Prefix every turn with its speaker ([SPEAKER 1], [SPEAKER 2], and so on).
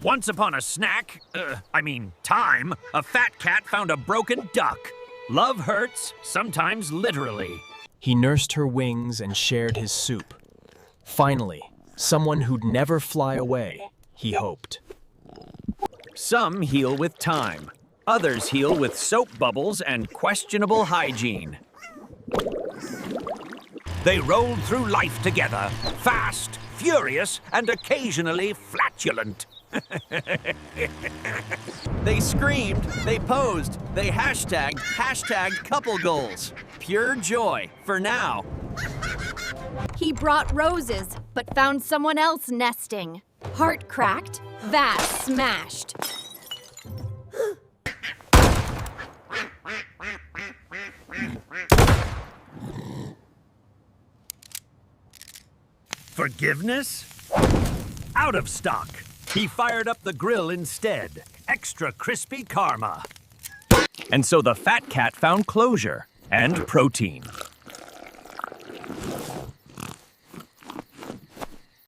[SPEAKER 1] Once upon a time, a fat cat found a broken duck. Love hurts, sometimes literally.
[SPEAKER 2] He nursed her wings and shared his soup. Finally, someone who'd never fly away, he hoped.
[SPEAKER 1] Some heal with time. Others heal with soap bubbles and questionable hygiene. They rolled through life together, fast, furious, and occasionally flatulent. They screamed, they posed, they hashtagged couple goals. Pure joy, for now.
[SPEAKER 3] He brought roses, but found someone else nesting. Heart cracked, vase smashed.
[SPEAKER 1] Forgiveness? Out of stock. He fired up the grill instead. Extra crispy karma. And so the fat cat found closure and protein.